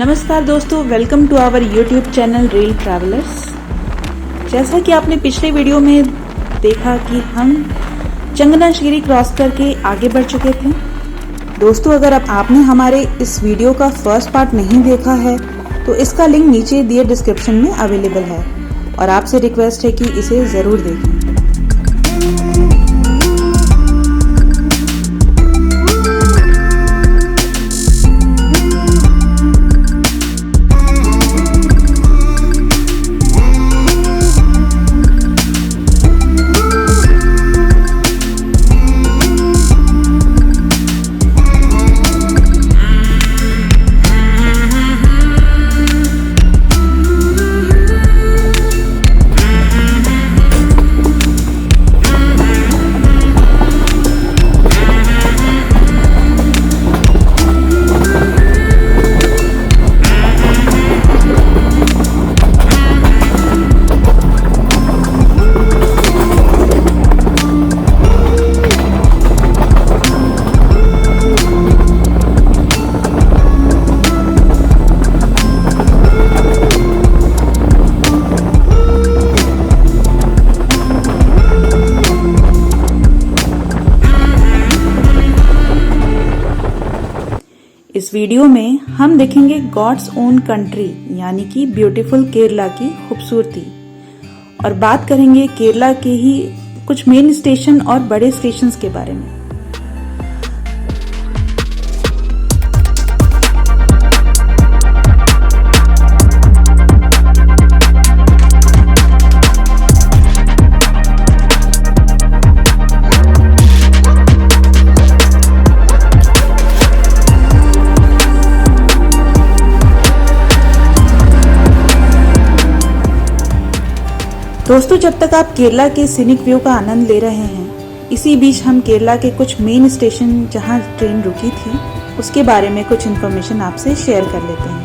नमस्कार दोस्तों, welcome to our YouTube channel rail travellers. जैसा कि आपने पिछले वीडियो में देखा कि हम चंगनाश्गिरी क्रॉस करके आगे बढ़ चुके थे। दोस्तों, अगर आपने हमारे इस वीडियो का फर्स्ट पार्ट नहीं देखा है तो इसका लिंक नीचे दिए डिस्क्रिप्शन में अवेलेबल है और आपसे रिक्वेस्ट है कि इसे ज़रूर देखें। इस वीडियो में हम देखेंगे गॉड्स ओन कंट्री यानी कि ब्यूटीफुल केरला की खूबसूरती और बात करेंगे केरला के ही कुछ मेन स्टेशन और बड़े स्टेशंस के बारे में। दोस्तों, जब तक आप केरला के सीनिक व्यू का आनंद ले रहे हैं, इसी बीच हम केरला के कुछ मेन स्टेशन जहां ट्रेन रुकी थी उसके बारे में कुछ इन्फॉर्मेशन आपसे शेयर कर लेते हैं।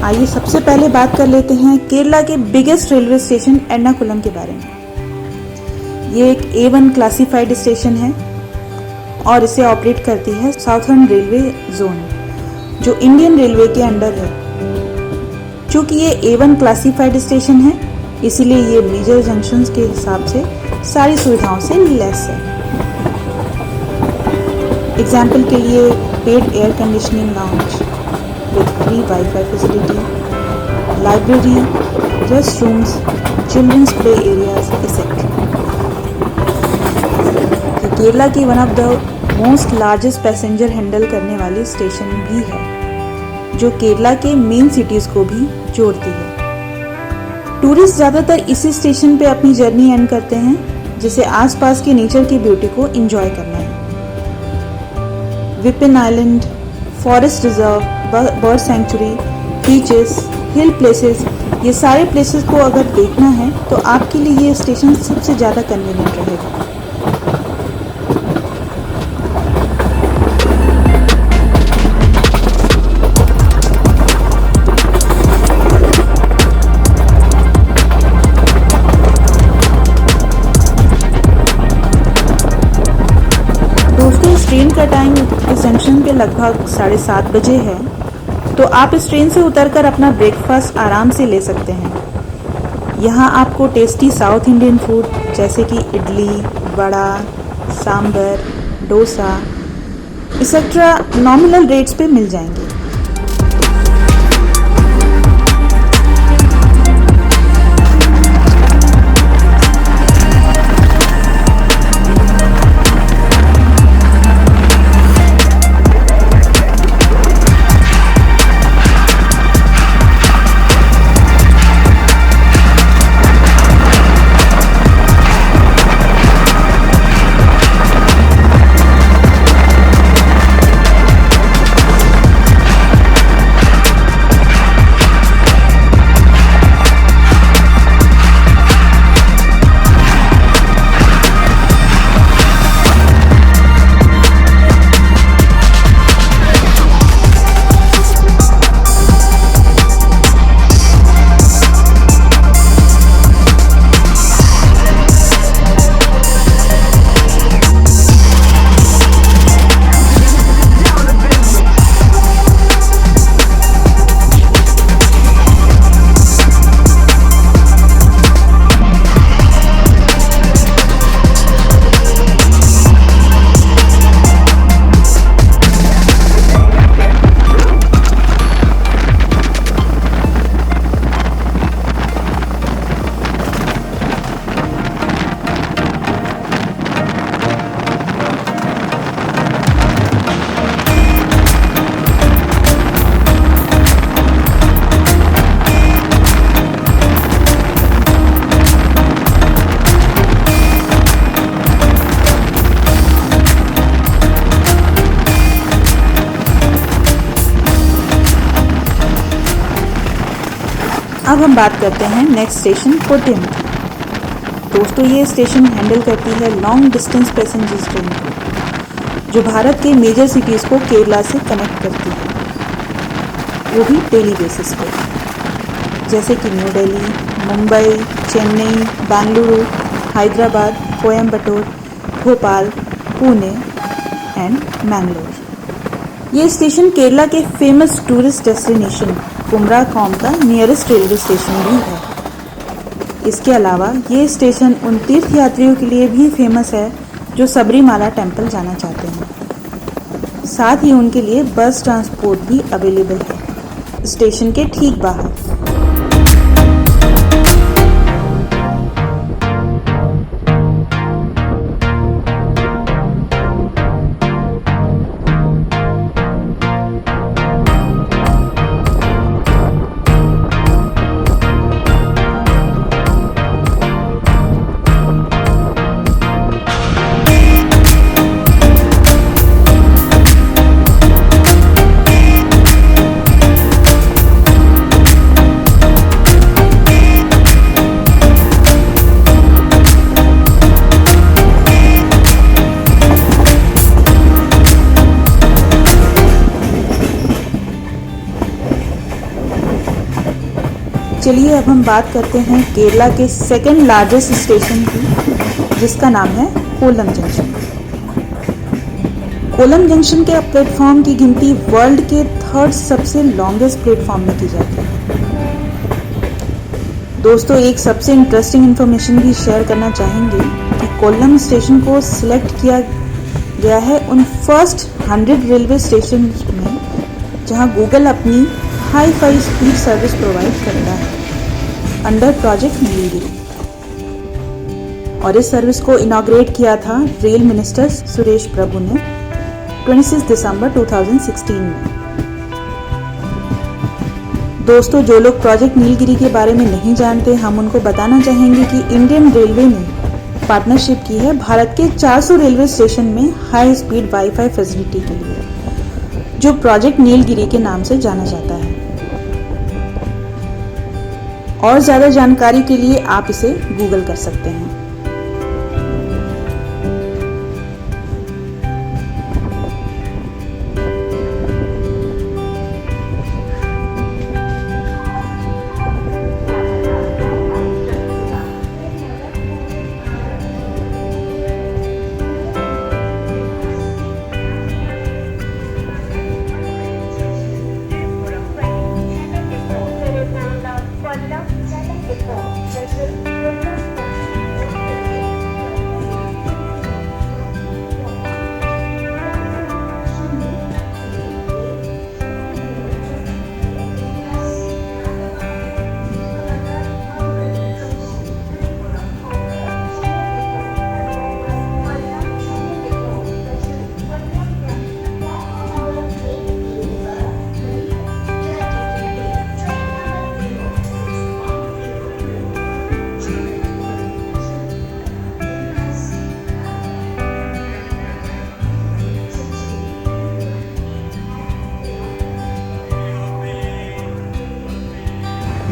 आइए सबसे पहले बात कर लेते हैं केरला के बिगेस्ट रेलवे स्टेशन एर्नाकुलम के बारे में। ये एक A1 क्लासिफाइड स्टेशन है और इसे ऑपरेट करती है साउथर्न रेलवे जोन, जो इंडियन रेलवे के अंडर है। चूंकि ये A1 क्लासिफाइड स्टेशन है, इसीलिए ये मेजर जंक्शंस के हिसाब से सारी सुविधाओं से लैस है। एग्जाम्पल के लिए paid air conditioning lounge with free WiFi facility, library, rest rooms, children's play areas etcetera. Kerala की one of the most largest passenger handle करने वाली स्टेशन भी है, जो केरला के मेन सिटीज को भी जोड़ती है। टूरिस्ट ज़्यादातर इसी स्टेशन पे अपनी जर्नी एंड करते हैं, जिसे आसपास के नेचर की ब्यूटी को एंजॉय करना है। Vypin island, forest reserve, bird sanctuary, beaches, hill places, ये सारे प्लेसेस को अगर देखना है तो आपके लिए ये स्टेशन सबसे ज़्यादा कन्वीनियंट रहेगा। ट्रेन का टाइम इस जंक्शन पे लगभग 7:30 बजे है, तो आप इस ट्रेन से उतरकर अपना ब्रेकफास्ट आराम से ले सकते हैं। यहाँ आपको टेस्टी साउथ इंडियन फूड जैसे कि idli, vada, sambar, dosa etcetera nominal rates पे मिल जाएंगे। अब हम बात करते हैं नेक्स्ट स्टेशन कोट्टयम की। दोस्तों ये स्टेशन हैंडल करती है लॉन्ग डिस्टेंस पैसेंजर्स ट्रेन को, जो भारत के मेजर सिटीज़ को केरला से कनेक्ट करती है, वो भी डेली बेसिस पे, जैसे कि न्यू दिल्ली, मुंबई, चेन्नई, बेंगलुरु, हैदराबाद, कोयम्बटूर, भोपाल, पुणे एंड मैंगलोर। ये स्टेशन केरला के फेमस टूरिस्ट डेस्टिनेशन कुमराकॉम का नियरेस्ट रेलवे स्टेशन भी है। इसके अलावा ये स्टेशन उन तीर्थ यात्रियों के लिए भी फेमस है जो सबरीमाला टेम्पल जाना चाहते हैं। साथ ही उनके लिए बस ट्रांसपोर्ट भी अवेलेबल है स्टेशन के ठीक बाहर। चलिए अब हम बात करते हैं केरला के सेकंड लार्जेस्ट स्टेशन की, जिसका नाम है कोल्लम जंक्शन। कोल्लम जंक्शन के प्लेटफॉर्म की गिनती वर्ल्ड के थर्ड सबसे लॉन्गेस्ट प्लेटफॉर्म में की जाती है। दोस्तों एक सबसे इंटरेस्टिंग इन्फॉर्मेशन भी शेयर करना चाहेंगे कि कोल्लम स्टेशन को सिलेक्ट किया गया है उन फर्स्ट 100 रेलवे स्टेशन में जहां गूगल अपनी hi fi speed service provide करता है अंडर प्रोजेक्ट नीलगिरी। और इस सर्विस को इनॉग्रेट किया था रेल मिनिस्टर सुरेश प्रभु ने 26 दिसंबर 2016 में। दोस्तों जो लोग प्रोजेक्ट नीलगिरी के बारे में नहीं जानते, हम उनको बताना चाहेंगे कि इंडियन रेलवे ने पार्टनरशिप की है भारत के 400 रेलवे स्टेशन में हाई स्पीड वाईफाई फैसिलिटी के लिए, जो प्रोजेक्ट नीलगिरी के नाम से जाना जाता है। और ज़्यादा जानकारी के लिए आप इसे गूगल कर सकते हैं।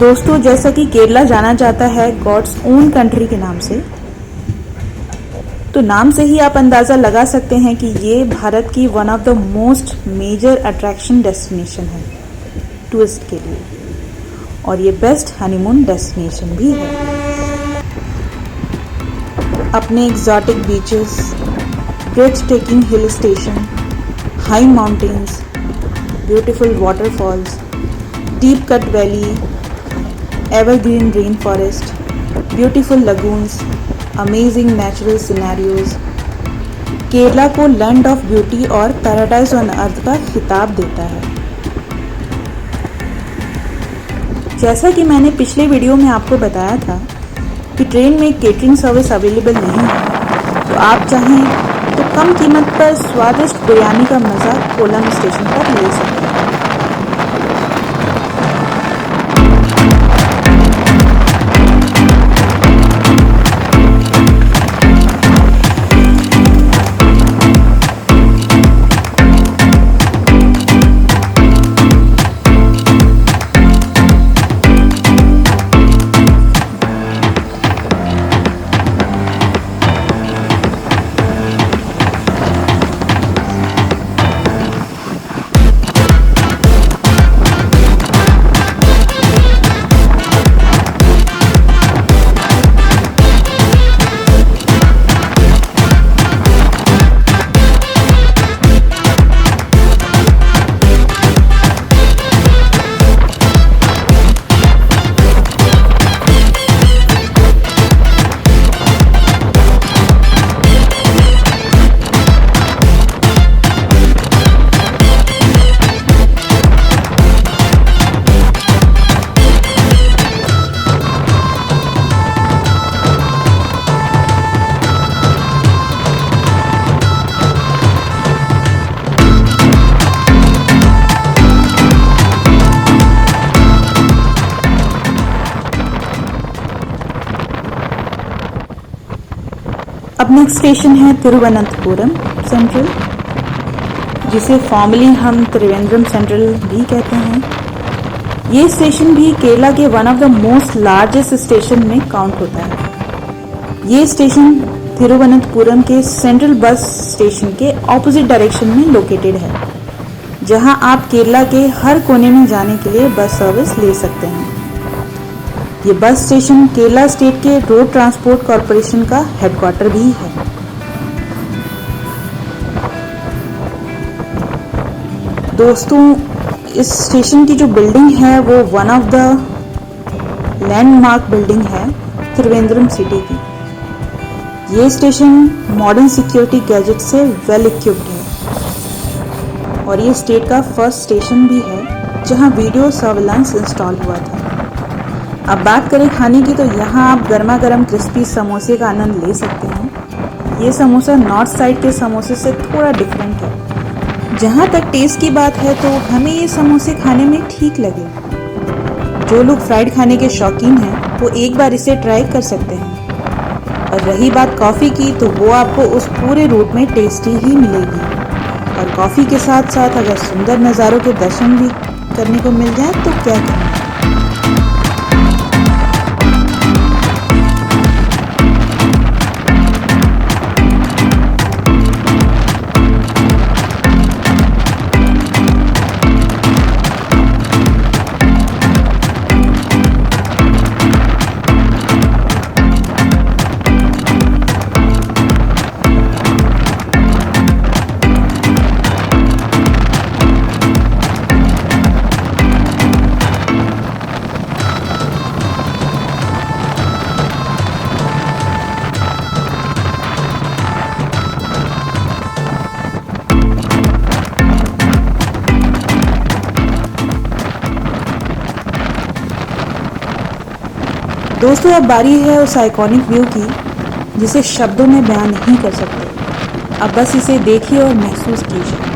दोस्तों जैसा कि केरला जाना जाता है गॉड्स ओन कंट्री के नाम से, तो नाम से ही आप अंदाज़ा लगा सकते हैं कि ये भारत की one of the most major attraction destination है टूरिस्ट के लिए, और ये बेस्ट हनीमून डेस्टिनेशन भी है। अपने exotic beaches, breathtaking hill station, high mountains, beautiful waterfalls, deep cut valley, evergreen rainforest, beautiful lagoons, amazing natural scenarios, Kerala को land of beauty और पैराडाइज ऑन अर्थ का खिताब देता है। जैसा कि मैंने पिछले वीडियो में आपको बताया था कि ट्रेन में केटरिंग सर्विस अवेलेबल नहीं है, तो आप चाहें तो कम कीमत पर स्वादिष्ट बिरयानी का मज़ा कोल्लम स्टेशन पर ले सकते हैं। नेक्स्ट स्टेशन है तिरुवनंतपुरम सेंट्रल, जिसे फॉर्मली हम त्रिवेंद्रम सेंट्रल भी कहते हैं। ये स्टेशन भी केरला के one of the most largest station में काउंट होता है। ये स्टेशन तिरुवनंतपुरम के सेंट्रल बस स्टेशन के ऑपोजिट डायरेक्शन में लोकेटेड है, जहां आप केरला के हर कोने में जाने के लिए बस सर्विस ले सकते हैं। ये बस स्टेशन केरला स्टेट के रोड ट्रांसपोर्ट कॉरपोरेशन का हेडक्वार्टर भी है। दोस्तों, इस स्टेशन की जो बिल्डिंग है वो one of the landmark building है त्रिवेंद्रम सिटी की। ये स्टेशन मॉडर्न सिक्योरिटी गैजेट से वेल इक्विप्ड है और ये स्टेट का फर्स्ट स्टेशन भी है जहां वीडियो सर्विलांस इंस्टॉल हुआ था। अब बात करें खाने की, तो यहाँ आप गर्मा गर्म क्रिस्पी समोसे का आनंद ले सकते हैं। ये समोसा नॉर्थ साइड के समोसे से थोड़ा डिफरेंट है। जहाँ तक टेस्ट की बात है तो हमें ये समोसे खाने में ठीक लगे। जो लोग फ्राइड खाने के शौकीन हैं वो एक बार इसे ट्राई कर सकते हैं। और रही बात कॉफ़ी की, तो वो आपको उस पूरे रूट में टेस्टी ही मिलेगी। और कॉफ़ी के साथ साथ अगर सुंदर नज़ारों के दर्शन भी करने को मिल जाए तो क्या करें। दोस्तों, अब बारी है उस आइकॉनिक व्यू की जिसे शब्दों में बयान नहीं कर सकते। अब बस इसे देखिए और महसूस कीजिए।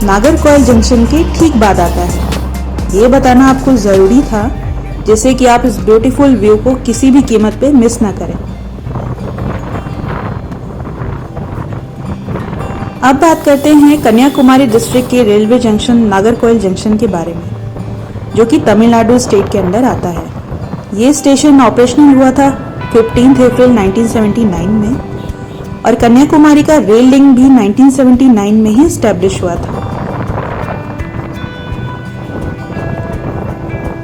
नागरकोइल जंक्शन के ठीक बाद आता है। ये बताना आपको ज़रूरी था जिससे कि आप इस ब्यूटीफुल व्यू को किसी भी कीमत पे मिस ना करें। अब बात करते हैं कन्याकुमारी डिस्ट्रिक्ट के रेलवे जंक्शन नागरकोइल जंक्शन के बारे में, जो कि तमिलनाडु स्टेट के अंदर आता है। ये स्टेशन ऑपरेशनल हुआ था 15 अप्रैल 1979 में और कन्याकुमारी का रेल लिंक भी 1979 में ही स्टैब्लिश हुआ था।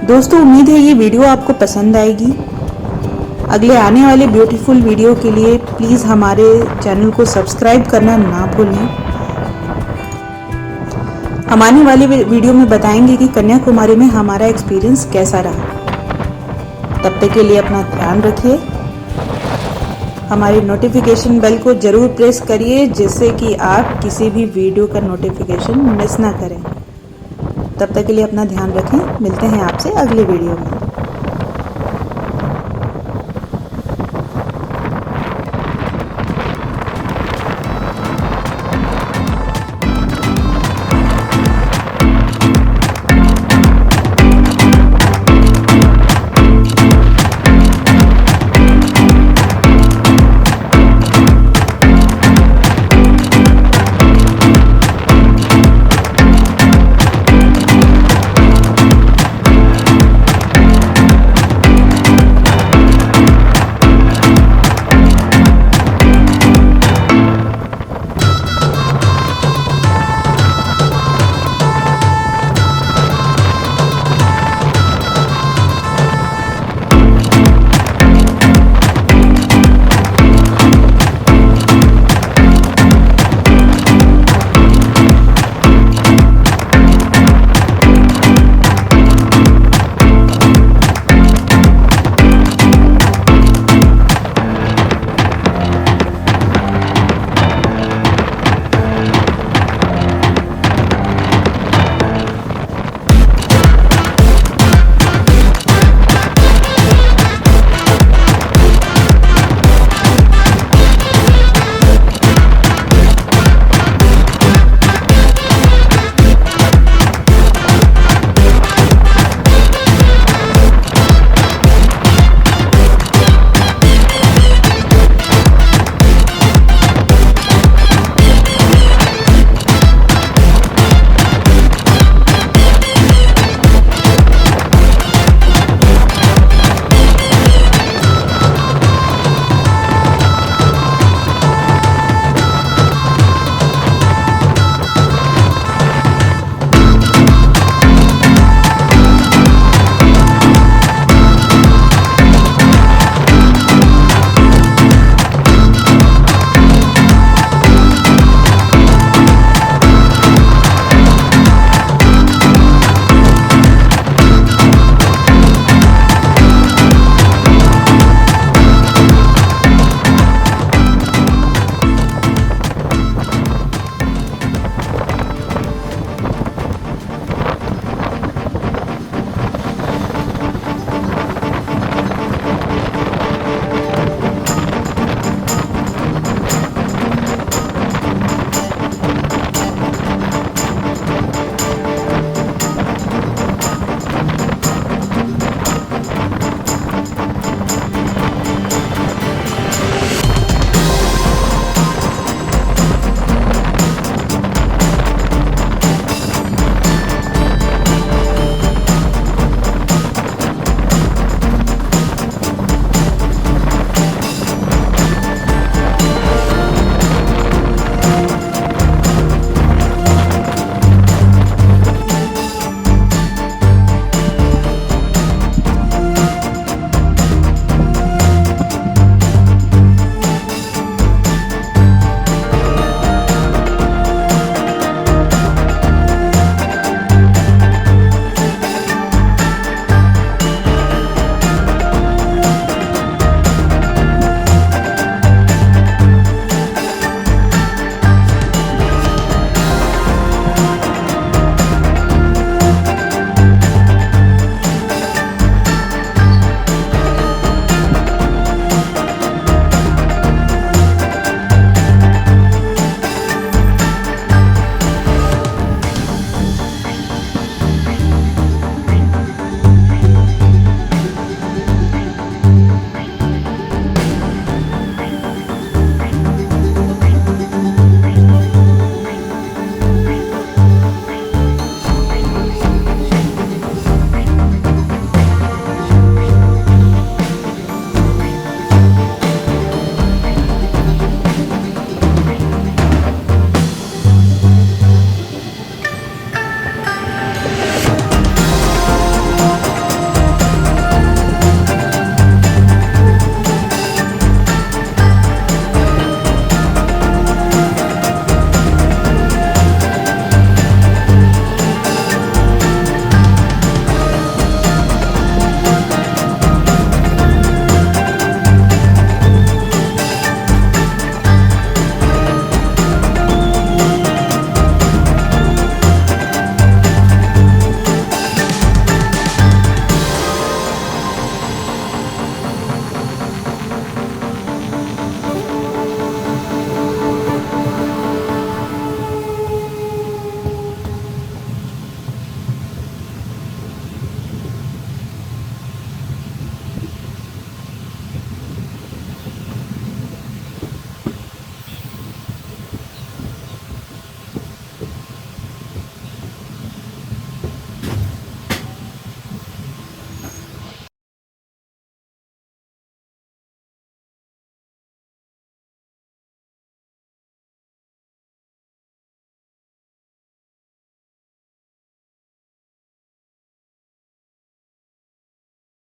दोस्तों, उम्मीद है ये वीडियो आपको पसंद आएगी। अगले आने वाले ब्यूटीफुल वीडियो के लिए प्लीज़ हमारे चैनल को सब्सक्राइब करना ना भूलें। हम आने वाले वीडियो में बताएंगे कि कन्याकुमारी में हमारा एक्सपीरियंस कैसा रहा। तब तक के लिए अपना ध्यान रखिए। हमारी नोटिफिकेशन बेल को जरूर प्रेस करिए जिससे कि आप किसी भी वीडियो का नोटिफिकेशन मिस ना करें। तब तक के लिए अपना ध्यान रखें। मिलते हैं आपसे अगले वीडियो में।